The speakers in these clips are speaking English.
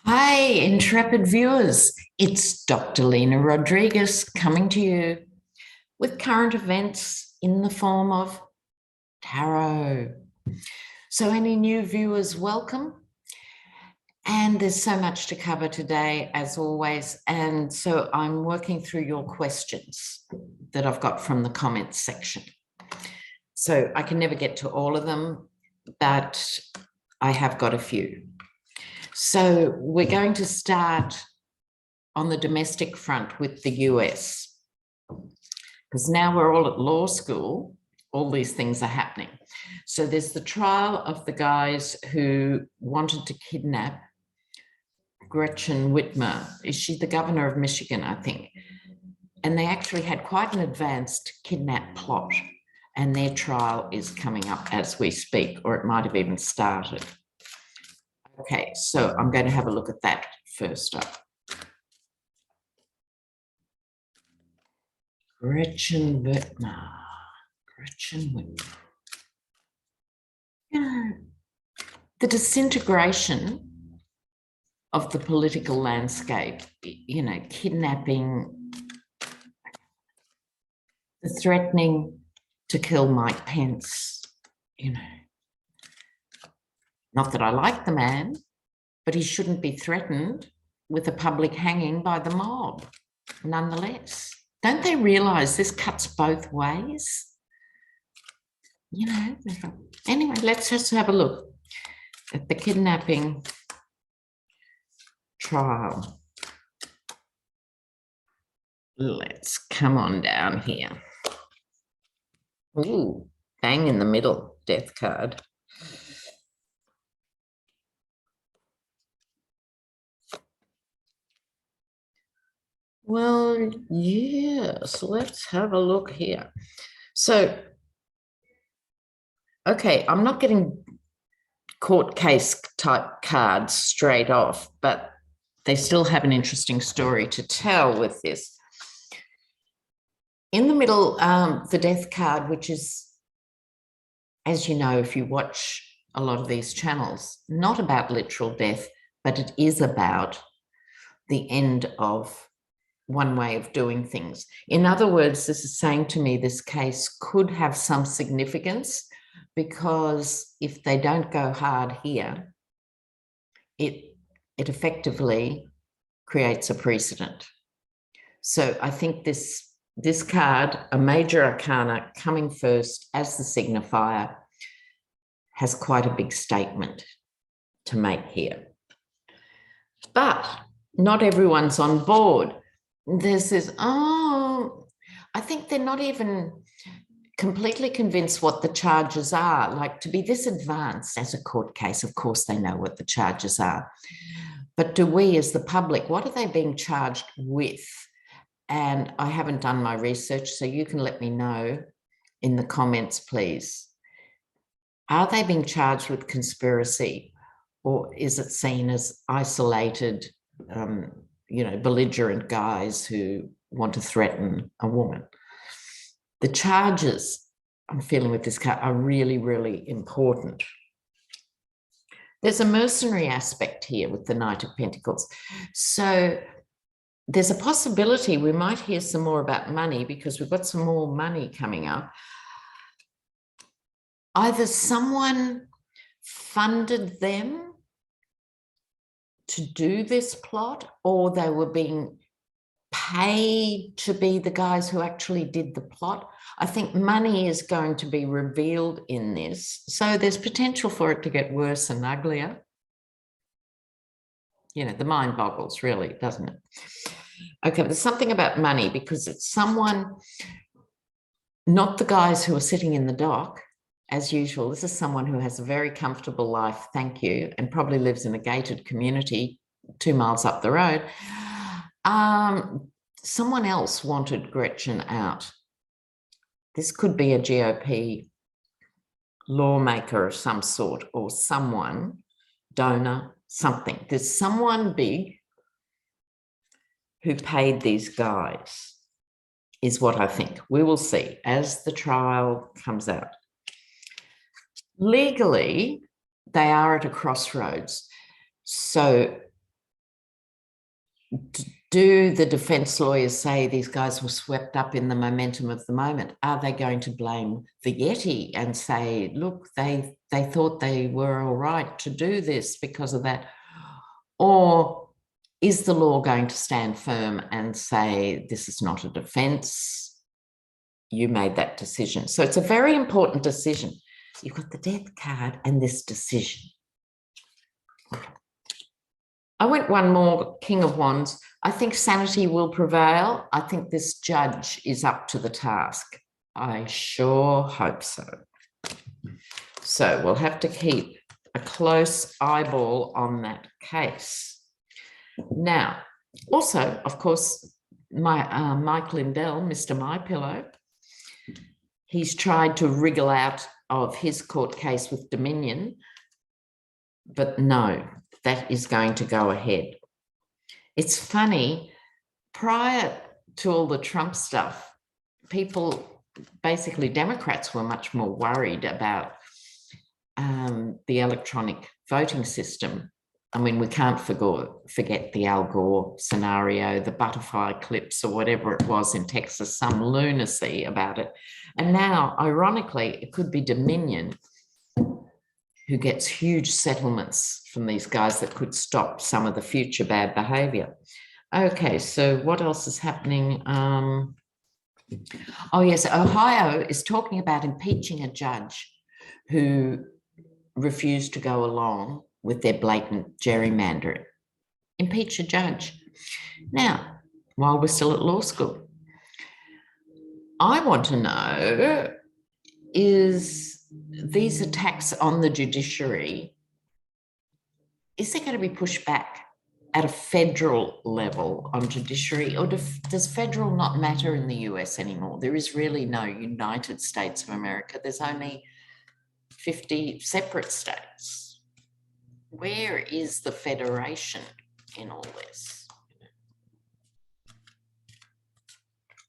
Hi, intrepid viewers. It's Dr. Lena Rodriguez coming to you with current events in the form of tarot. So, any new viewers, welcome. And there's so much to cover today, as always. And so, I'm working through your questions that I've got from the comments section. So, I can never get to all of them, but I have got a few. So, we're going to start on the domestic front with the US, because now we're all at law school, all these things are happening. So there's the trial of the guys who wanted to kidnap Gretchen Whitmer. Is she the governor of Michigan, I think? And they actually had quite an advanced kidnap plot, and their trial is coming up as we speak, or it might have even started. Okay, so I'm going to have a look at that first up. Gretchen Whitmer. The disintegration of the political landscape, kidnapping, the threatening to kill Mike Pence, Not that I like the man, but he shouldn't be threatened with a public hanging by the mob, nonetheless. Don't they realise this cuts both ways? Anyway, let's just have a look at the kidnapping trial. Let's come on down here. Ooh, bang in the middle, death card. Well, yes, let's have a look here. So, okay, I'm not getting court case type cards straight off, but they still have an interesting story to tell with this. In the middle, the death card, which is, as you know, if you watch a lot of these channels, not about literal death, but it is about the end of one way of doing things. In other words, this is saying to me this case could have some significance, because if they don't go hard here, it effectively creates a precedent. So I think this card, a major arcana coming first as the signifier, has quite a big statement to make here. But not everyone's on board. There's this, I think they're not even completely convinced what the charges are. Like, to be this advanced as a court case, of course they know what the charges are. But do we as the public, what are they being charged with? And I haven't done my research, so you can let me know in the comments, please. Are they being charged with conspiracy, or is it seen as isolated, belligerent guys who want to threaten a woman? The charges I'm feeling with this card are really, really important. There's a mercenary aspect here with the Knight of Pentacles. So there's a possibility we might hear some more about money, because we've got some more money coming up. Either someone funded them to do this plot, or they were being paid to be the guys who actually did the plot. I think money is going to be revealed in this. So there's potential for it to get worse and uglier. The mind boggles, really, doesn't it? Okay, there's something about money, because it's someone, not the guys who are sitting in the dock, as usual. This is someone who has a very comfortable life, thank you, and probably lives in a gated community 2 miles up the road. Someone else wanted Gretchen out. This could be a GOP lawmaker of some sort, or someone, donor, something. There's someone big who paid these guys, is what I think. We will see as the trial comes out. Legally, they are at a crossroads. So do the defense lawyers say these guys were swept up in the momentum of the moment? Are they going to blame the Yeti and say, look, they thought they were all right to do this because of that? Or is the law going to stand firm and say, this is not a defense? You made that decision. So it's a very important decision. You've got the death card and this decision. I went one more, King of Wands. I think sanity will prevail. I think this judge is up to the task. I sure hope so. So we'll have to keep a close eyeball on that case. Now, also, of course, Mike Lindell, Mr. My Pillow, he's tried to wriggle out of his court case with Dominion, but no, that is going to go ahead. It's funny, prior to all the Trump stuff, people, basically Democrats, were much more worried about the electronic voting system. I mean, we can't forget the Al Gore scenario, the butterfly clips or whatever it was in Texas, some lunacy about it. And now, ironically, it could be Dominion who gets huge settlements from these guys that could stop some of the future bad behavior. Okay, so what else is happening? Oh, yes, Ohio is talking about impeaching a judge who refused to go along with their blatant gerrymandering. Impeach a judge. Now, while we're still at law school, I want to know, is these attacks on the judiciary, is there going to be pushback at a federal level on judiciary, or does federal not matter in the US anymore? There is really no United States of America. There's only 50 separate states. Where is the federation in all this?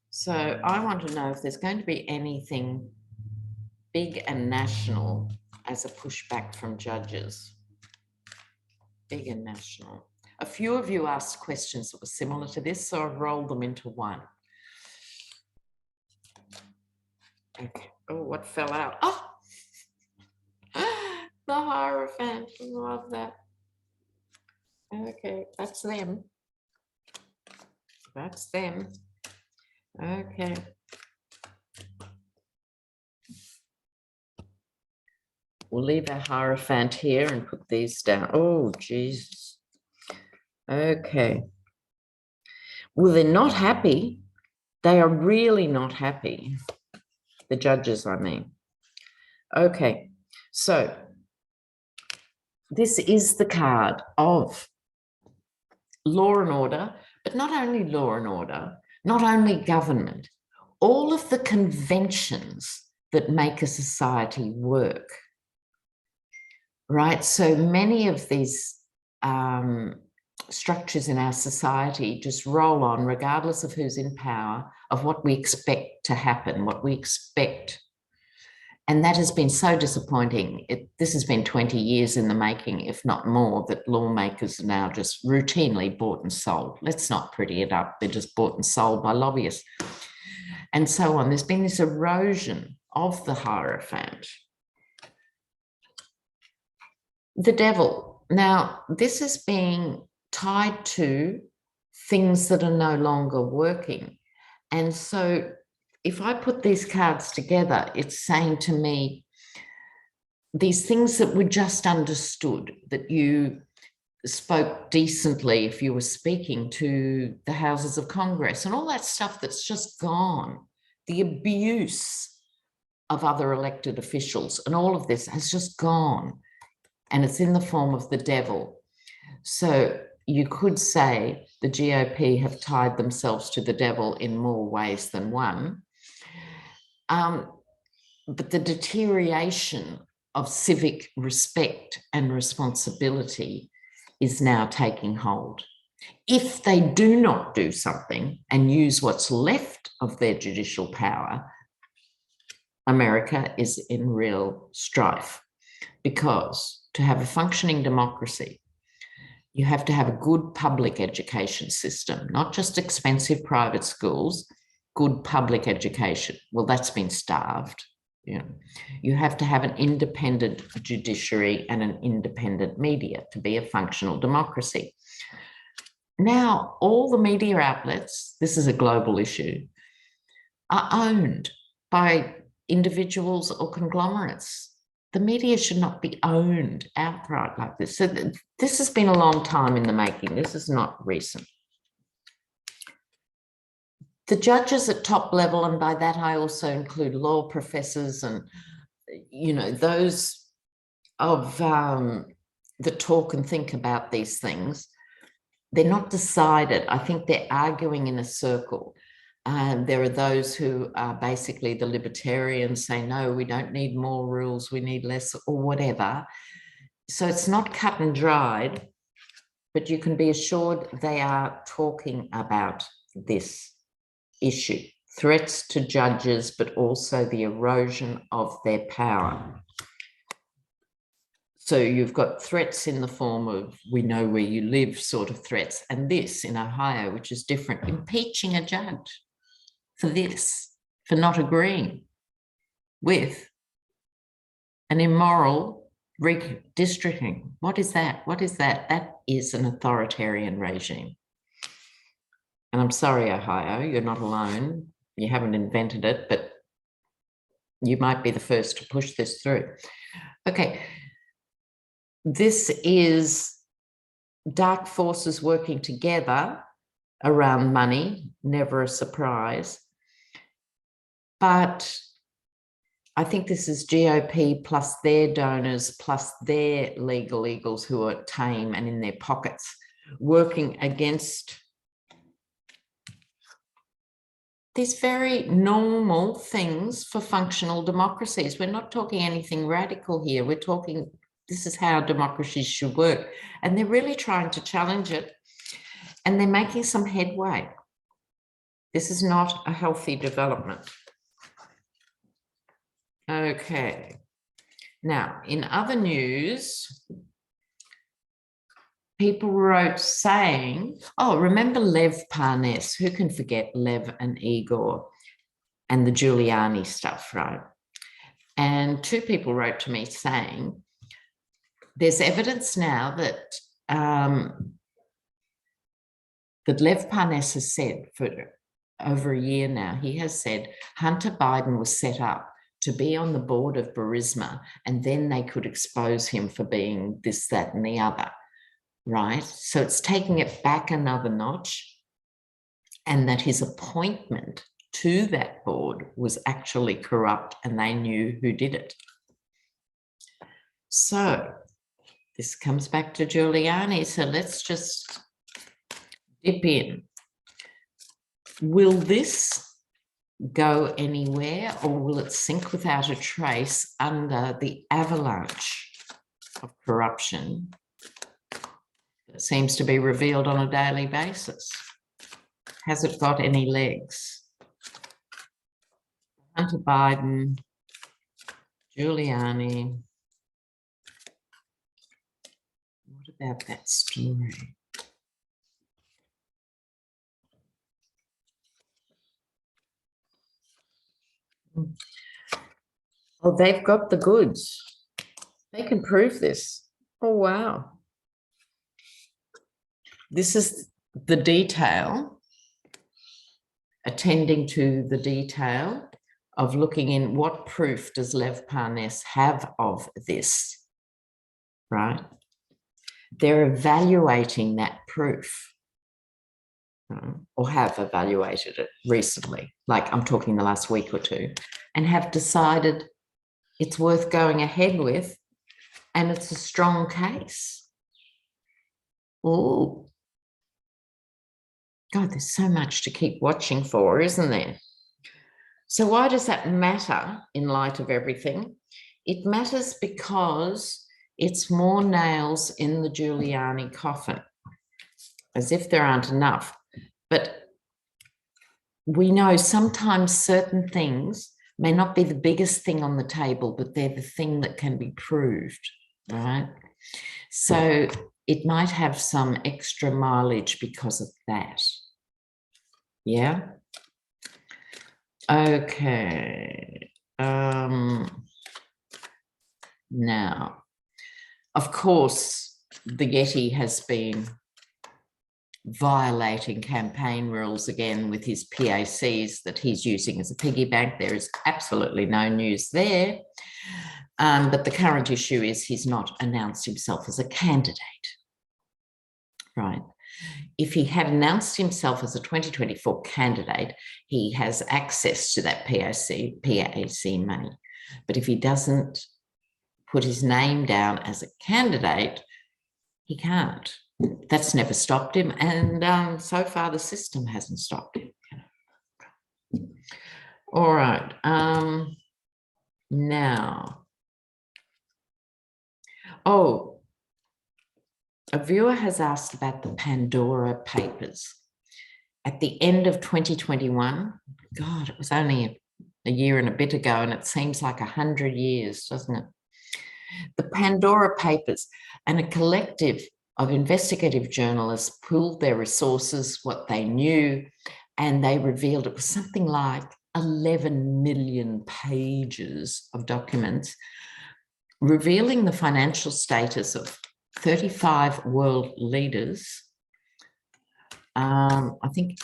So I want to know if there's going to be anything big and national as a pushback from judges. Big and national. A few of you asked questions that were similar to this, so I've rolled them into one. Okay. Oh, what fell out? Oh! The Hierophant. Love that. Okay, that's them. That's them. Okay. We'll leave our Hierophant here and put these down. Oh, Jesus. Okay. Well, they're not happy. They are really not happy. The judges, I mean. Okay, so this is the card of law and order, but not only law and order, not only government, all of the conventions that make a society work, right? So many of these structures in our society just roll on regardless of who's in power, of what we expect to happen, what we expect. And that has been so disappointing. This has been 20 years in the making, if not more, that lawmakers are now just routinely bought and sold. Let's not pretty it up. They're just bought and sold by lobbyists and so on. There's been this erosion of the Hierophant. The devil. Now, this is being tied to things that are no longer working. And so if I put these cards together, it's saying to me, these things that were just understood, that you spoke decently if you were speaking to the houses of Congress and all that stuff that's just gone, the abuse of other elected officials and all of this has just gone, and it's in the form of the devil. So you could say the GOP have tied themselves to the devil in more ways than one. But the deterioration of civic respect and responsibility is now taking hold. If they do not do something and use what's left of their judicial power, America is in real strife, because to have a functioning democracy, You have to have a good public education system, not just expensive private schools, good public education. Well, that's been starved. You know, you have to have an independent judiciary and an independent media to be a functional democracy. Now, all the media outlets, this is a global issue, are owned by individuals or conglomerates. The media should not be owned outright like this. So this has been a long time in the making. This is not recent. The judges at top level, and by that I also include law professors and, you know, those of that talk and think about these things, they're not decided. I think they're arguing in a circle. There are those who are basically the libertarians, say, no, we don't need more rules, we need less, or whatever. So it's not cut and dried, but you can be assured they are talking about this issue, threats to judges, but also the erosion of their power. So you've got threats in the form of we know where you live sort of threats, and this in Ohio, which is different, impeaching a judge for this, for not agreeing with an immoral redistricting. What is that? What is that? That is an authoritarian regime. And I'm sorry, Ohio, you're not alone. You haven't invented it, but you might be the first to push this through. Okay. This is dark forces working together around money, never a surprise. But I think this is GOP plus their donors, plus their legal eagles who are tame and in their pockets, working against these very normal things for functional democracies. We're not talking anything radical here. We're talking, this is how democracies should work. And they're really trying to challenge it. And they're making some headway. This is not a healthy development. Okay. Now, in other news, people wrote saying, oh, remember Lev Parnas? Who can forget Lev and Igor and the Giuliani stuff, right? And two people wrote to me saying, there's evidence now that that Lev Parnas has said for over a year now, he has said Hunter Biden was set up to be on the board of Burisma, and then they could expose him for being this, that, and the other, right? So it's taking it back another notch, and that his appointment to that board was actually corrupt and they knew who did it. So this comes back to Giuliani. So let's just dip in. Will this go anywhere, or will it sink without a trace under the avalanche of corruption that seems to be revealed on a daily basis? Has it got any legs? Hunter Biden, Giuliani. What about that story? Oh, they've got the goods. They can prove this. Oh, wow. This is the detail, attending to the detail of looking in what proof does Lev Parnas have of this, right? They're evaluating that proof, or have evaluated it recently, like I'm talking the last week or two, and have decided it's worth going ahead with, and it's a strong case. Oh, God, there's so much to keep watching for, isn't there? So why does that matter in light of everything? It matters because it's more nails in the Giuliani coffin, as if there aren't enough. But we know sometimes certain things may not be the biggest thing on the table, but they're the thing that can be proved, right? So it might have some extra mileage because of that. Yeah. Okay. Now, of course, the Yeti has been violating campaign rules again with his PACs that he's using as a piggy bank. There is absolutely no news there. But the current issue is he's not announced himself as a candidate. Right. If he had announced himself as a 2024 candidate, he has access to that PAC money. But if he doesn't put his name down as a candidate, he can't. That's never stopped him. And so far, the system hasn't stopped him. All right. Now, a viewer has asked about the Pandora Papers. At the end of 2021, God, it was only a year and a bit ago, and it seems like 100 years, doesn't it? The Pandora Papers and a collective of investigative journalists pooled their resources, what they knew, and they revealed it was something like 11 million pages of documents revealing the financial status of 35 world leaders. I think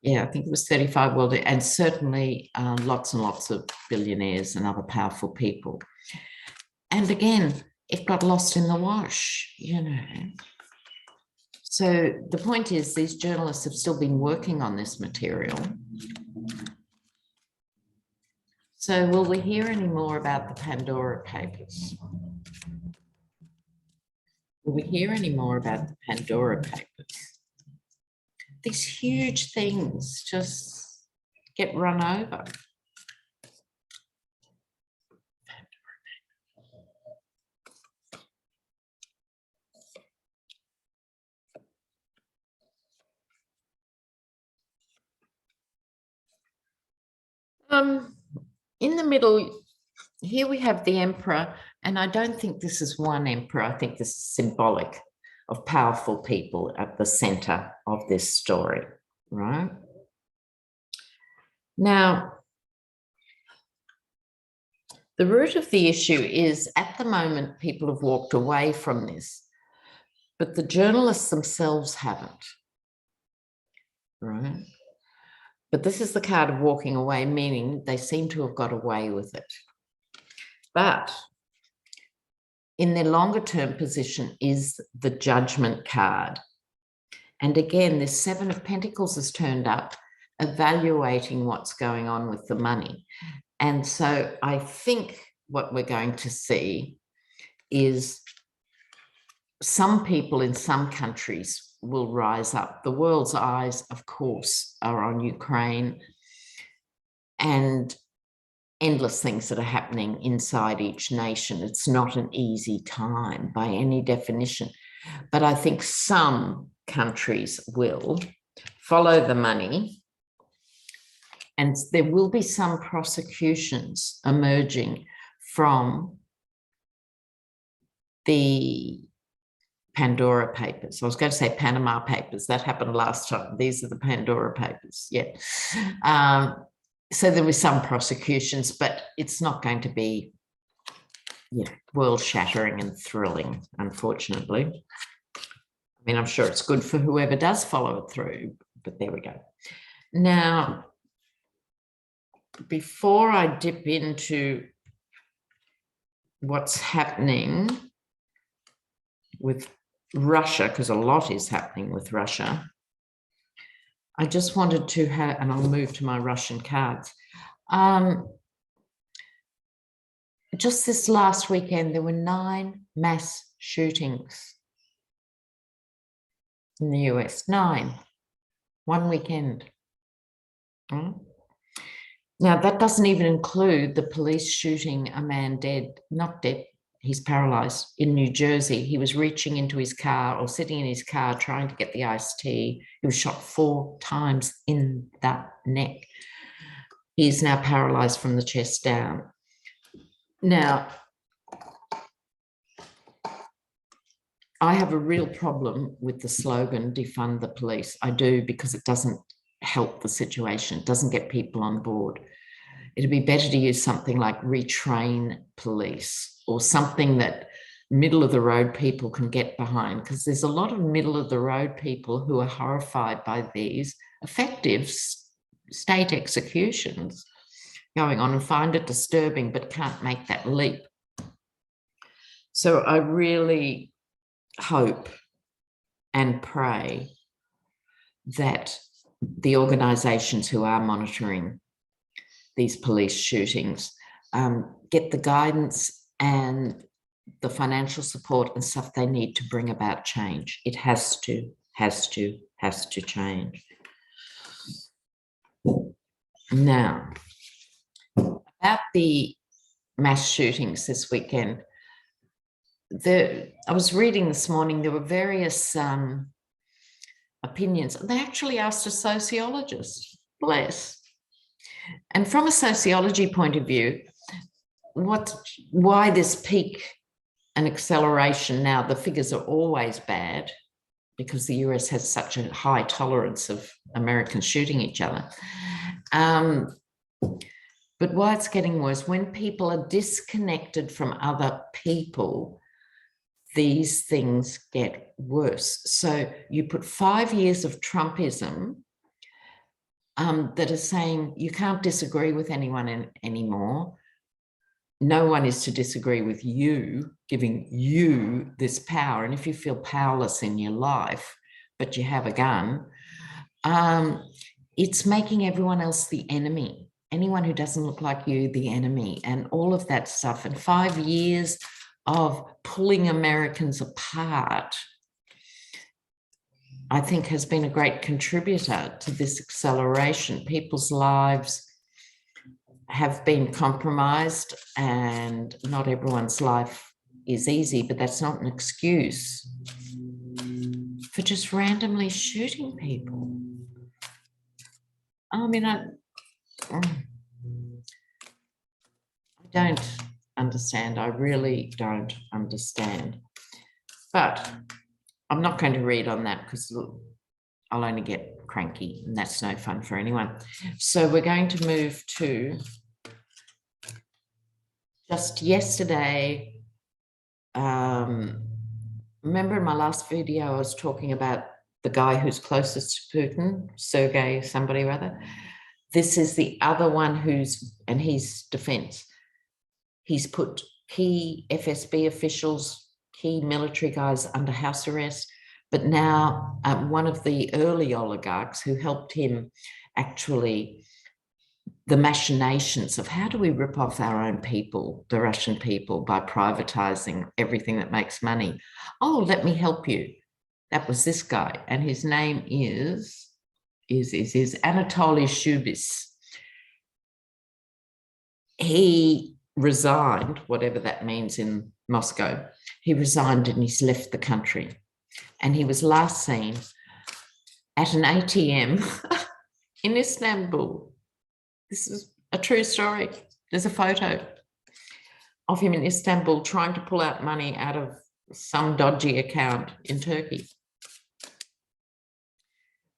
it was 35 world, and certainly lots and lots of billionaires and other powerful people. And again, it got lost in the wash, So the point is, these journalists have still been working on this material. So will we hear any more about the Pandora Papers? Will we hear any more about the Pandora Papers? These huge things just get run over. In the middle, here we have the emperor, and I don't think this is one emperor. I think this is symbolic of powerful people at the center of this story, right? Now, the root of the issue is, at the moment, people have walked away from this, but the journalists themselves haven't, right? But this is the card of walking away, meaning they seem to have got away with it. But in their longer term position is the Judgment card. And again, this Seven of Pentacles has turned up, evaluating what's going on with the money. And so I think what we're going to see is some people in some countries will rise up. The world's eyes, of course, are on Ukraine and endless things that are happening inside each nation. It's not an easy time by any definition. But I think some countries will follow the money, and there will be some prosecutions emerging from the Pandora Papers. I was going to say Panama Papers. That happened last time. These are the Pandora Papers. Yeah. So there were some prosecutions, but it's not going to be, world-shattering and thrilling, unfortunately. I mean, I'm sure it's good for whoever does follow it through, but there we go. Now, before I dip into what's happening with Russia, because a lot is happening with Russia, I just wanted to have, and I'll move to my Russian cards. Just this last weekend, there were 9 mass shootings in the US. 9, one weekend. Now, that doesn't even include the police shooting a man dead, not dead, he's paralyzed, in New Jersey. He was reaching into his car or sitting in his car trying to get the iced tea. He was shot 4 times in the neck. He is now paralyzed from the chest down. Now, I have a real problem with the slogan, defund the police. I do, because it doesn't help the situation. It doesn't get people on board. It'd be better to use something like retrain police, or something that middle of the road people can get behind, because there's a lot of middle of the road people who are horrified by these effective state executions going on and find it disturbing but can't make that leap. So I really hope and pray that the organisations who are monitoring these police shootings get the guidance and the financial support and stuff they need to bring about change. It has to change. Now, about the mass shootings this weekend, I was reading this morning, there were various opinions. They actually asked a sociologist, bless. And from a sociology point of view, why this peak and acceleration now? The figures are always bad because the US has such a high tolerance of Americans shooting each other. But why it's getting worse, when people are disconnected from other people, these things get worse. So you put 5 years of Trumpism that are saying you can't disagree with anyone anymore. No one is to disagree with you, giving you this power. And if you feel powerless in your life, but you have a gun, it's making everyone else the enemy. Anyone who doesn't look like you, the enemy, and all of that stuff. And 5 years of pulling Americans apart, I think, has been a great contributor to this acceleration. People's lives have been compromised, and not everyone's life is easy, but that's not an excuse for just randomly shooting people. I mean, I don't understand. I really don't understand. But I'm not going to read on that because I'll only get cranky, and that's no fun for anyone. So we're going to move to just yesterday. Remember in my last video, I was talking about the guy who's closest to Putin, Sergei somebody or other. This is the other one and he's defense. He's put key FSB officials, key military guys under house arrest, but now one of the early oligarchs who helped him actually, the machinations of how do we rip off our own people, the Russian people, by privatizing everything that makes money. Oh, let me help you. That was this guy, and his name is Anatoly Shubis. He resigned, whatever that means in Moscow. He resigned and he's left the country. And he was last seen at an ATM in Istanbul. This is a true story. There's a photo of him in Istanbul trying to pull out money out of some dodgy account in Turkey.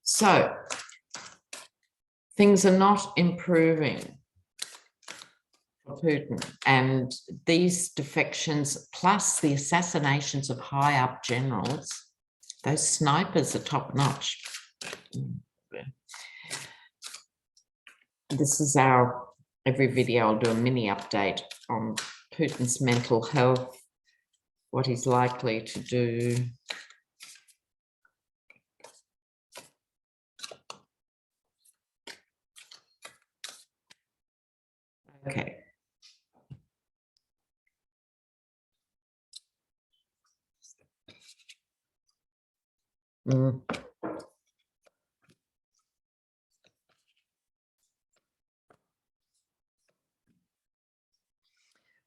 So things are not improving for Putin, and these defections plus the assassinations of high up generals, those snipers are top notch. This is every video I'll do a mini update on Putin's mental health, what he's likely to do. Okay.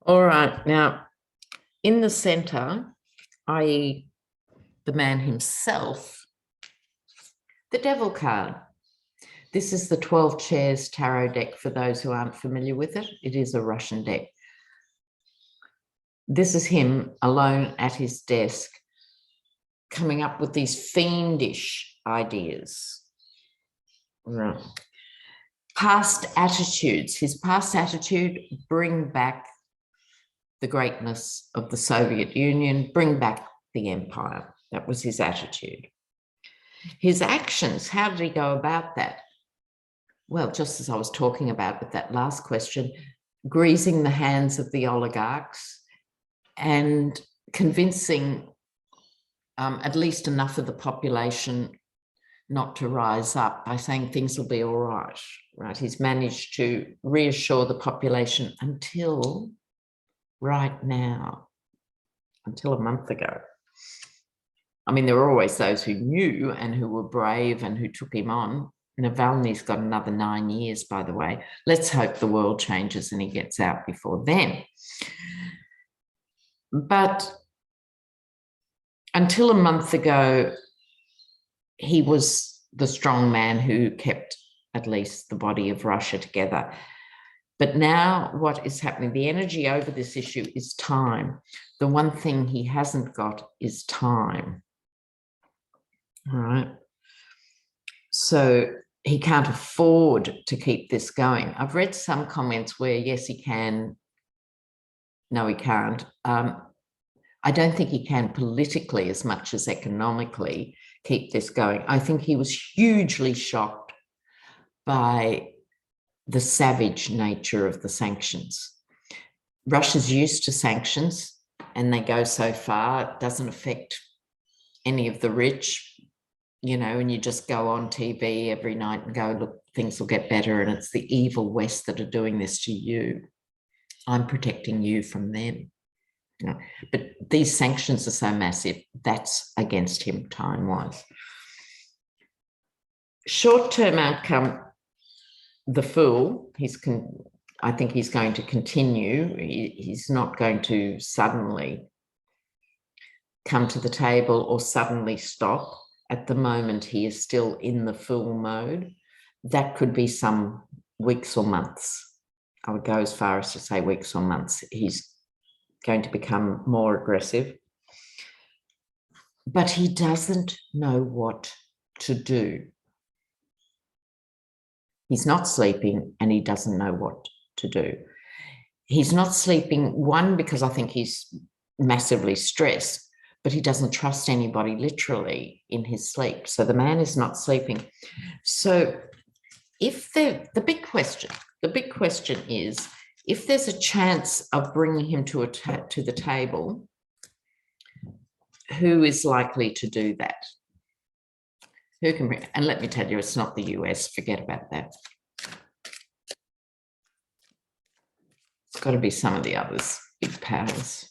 All right, now in the center, i.e. the man himself, the devil card. This is the 12 chairs tarot deck for those who aren't familiar with it. It is a Russian deck. This is him alone at his desk coming up with these fiendish ideas. Right. Past attitudes. His past attitude, bring back the greatness of the Soviet Union, bring back the empire. That was his attitude. His actions, how did he go about that? Well, just as I was talking about with that last question, greasing the hands of the oligarchs and convincing at least enough of the population not to rise up by saying things will be all right, right? He's managed to reassure the population until right now, until a month ago. I mean, there were always those who knew and who were brave and who took him on. Navalny's got another 9 years, by the way. Let's hope the world changes and he gets out before then. But until a month ago, he was the strong man who kept at least the body of Russia together. But now what is happening, the energy over this issue is time. The one thing he hasn't got is time. All right. So he can't afford to keep this going. I've read some comments where, yes, he can. No, he can't. I don't think he can politically as much as economically keep this going. I think he was hugely shocked by the savage nature of the sanctions. Russia's used to sanctions and they go so far, it doesn't affect any of the rich, you know, and you just go on TV every night and go, look, things will get better, and it's the evil West that are doing this to you. I'm protecting you from them. You know, but these sanctions are so massive, that's against him time-wise. Short-term outcome, the fool, I think he's going to continue. He's not going to suddenly come to the table or suddenly stop. At the moment, he is still in the fool mode. That could be some weeks or months. I would go as far as to say weeks or months. He's going to become more aggressive. But he doesn't know what to do. He's not sleeping and he doesn't know what to do. He's not sleeping, one, because I think he's massively stressed, but he doesn't trust anybody literally in his sleep. So the man is not sleeping. So if the big question is, if there's a chance of bringing him to the table, who is likely to do that? Who can bring? And let me tell you, it's not the US. Forget about that. It's got to be some of the others, big powers.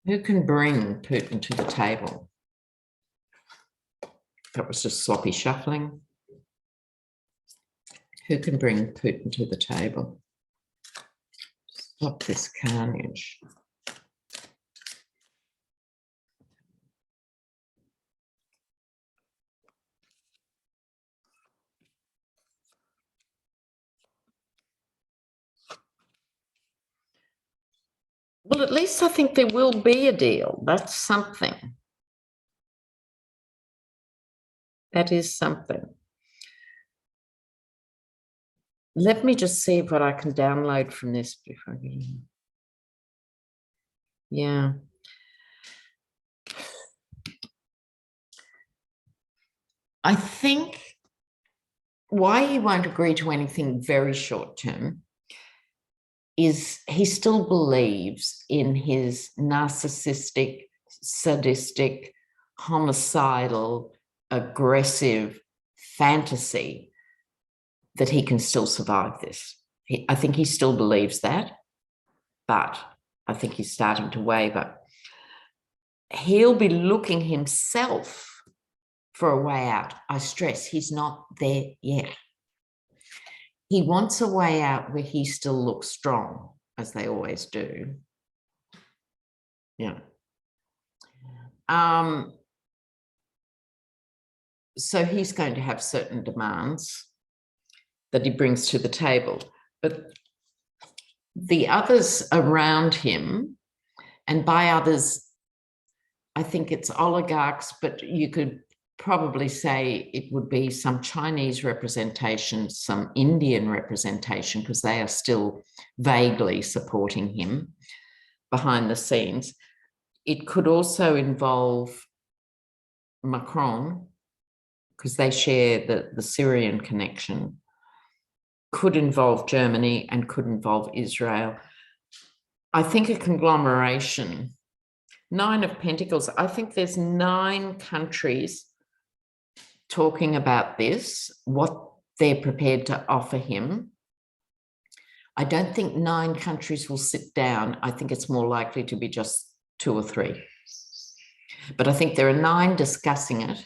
Who can bring Putin to the table? That was just sloppy shuffling. Who can bring Putin to the table? Stop this carnage. Well, at least I think there will be a deal. That's something. That is something. Let me just see what I can download from this before I get in. Yeah. I think why he won't agree to anything very short term is he still believes in his narcissistic, sadistic, homicidal, aggressive fantasy that he can still survive this. I think he still believes that, but I think he's starting to waver. He'll be looking himself for a way out. I stress, he's not there yet. He wants a way out where he still looks strong, as they always do. Yeah. So he's going to have certain demands that he brings to the table. But the others around him, and by others, I think it's oligarchs, but you could probably say it would be some Chinese representation, some Indian representation, because they are still vaguely supporting him behind the scenes. It could also involve Macron, because they share the Syrian connection, could involve Germany and could involve Israel. I think a conglomeration. 9 of Pentacles. I think there's 9 countries talking about this, what they're prepared to offer him. I don't think 9 countries will sit down. I think it's more likely to be just 2 or 3. But I think there are 9 discussing it.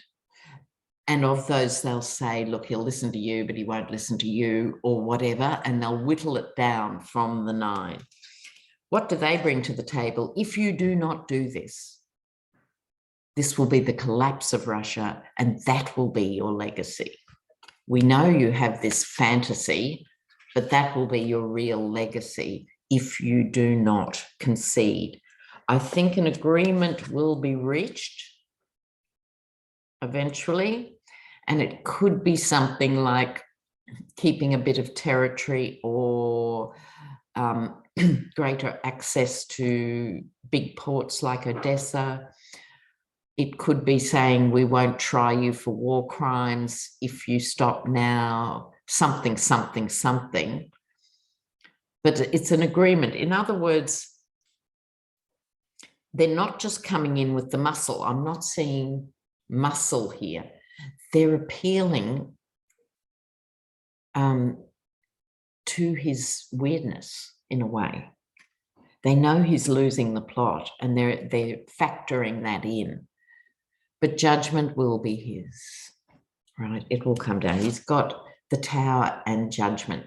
And of those, they'll say, look, he'll listen to you, but he won't listen to you or whatever. And they'll whittle it down from the 9. What do they bring to the table? If you do not do this, this will be the collapse of Russia, and that will be your legacy. We know you have this fantasy, but that will be your real legacy if you do not concede. I think an agreement will be reached eventually, and it could be something like keeping a bit of territory or greater access to big ports like Odessa. It could be saying we won't try you for war crimes if you stop now, something, something, something. But it's an agreement. In other words, they're not just coming in with the muscle. I'm not seeing muscle here. They're appealing to his weirdness in a way. They know he's losing the plot and they're factoring that in. But judgment will be his, right? It will come down. He's got the Tower and Judgment.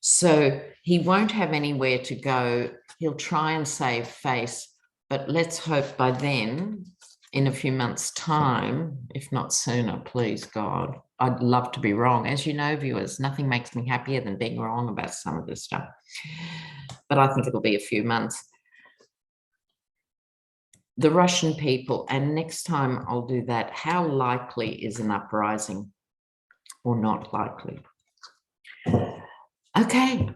So he won't have anywhere to go. He'll try and save face, but let's hope by then, in a few months' time, if not sooner, please God. I'd love to be wrong. As you know, viewers, nothing makes me happier than being wrong about some of this stuff. But I think it'll be a few months. The Russian people, and next time I'll do that, how likely is an uprising or not likely? Okay,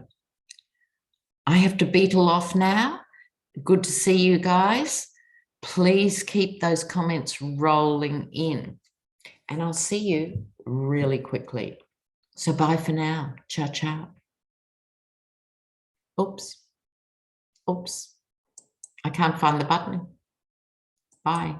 I have to beetle off now. Good to see you guys. Please keep those comments rolling in, and I'll see you really quickly. So bye for now. Ciao, ciao. Oops. Oops. I can't find the button. Bye.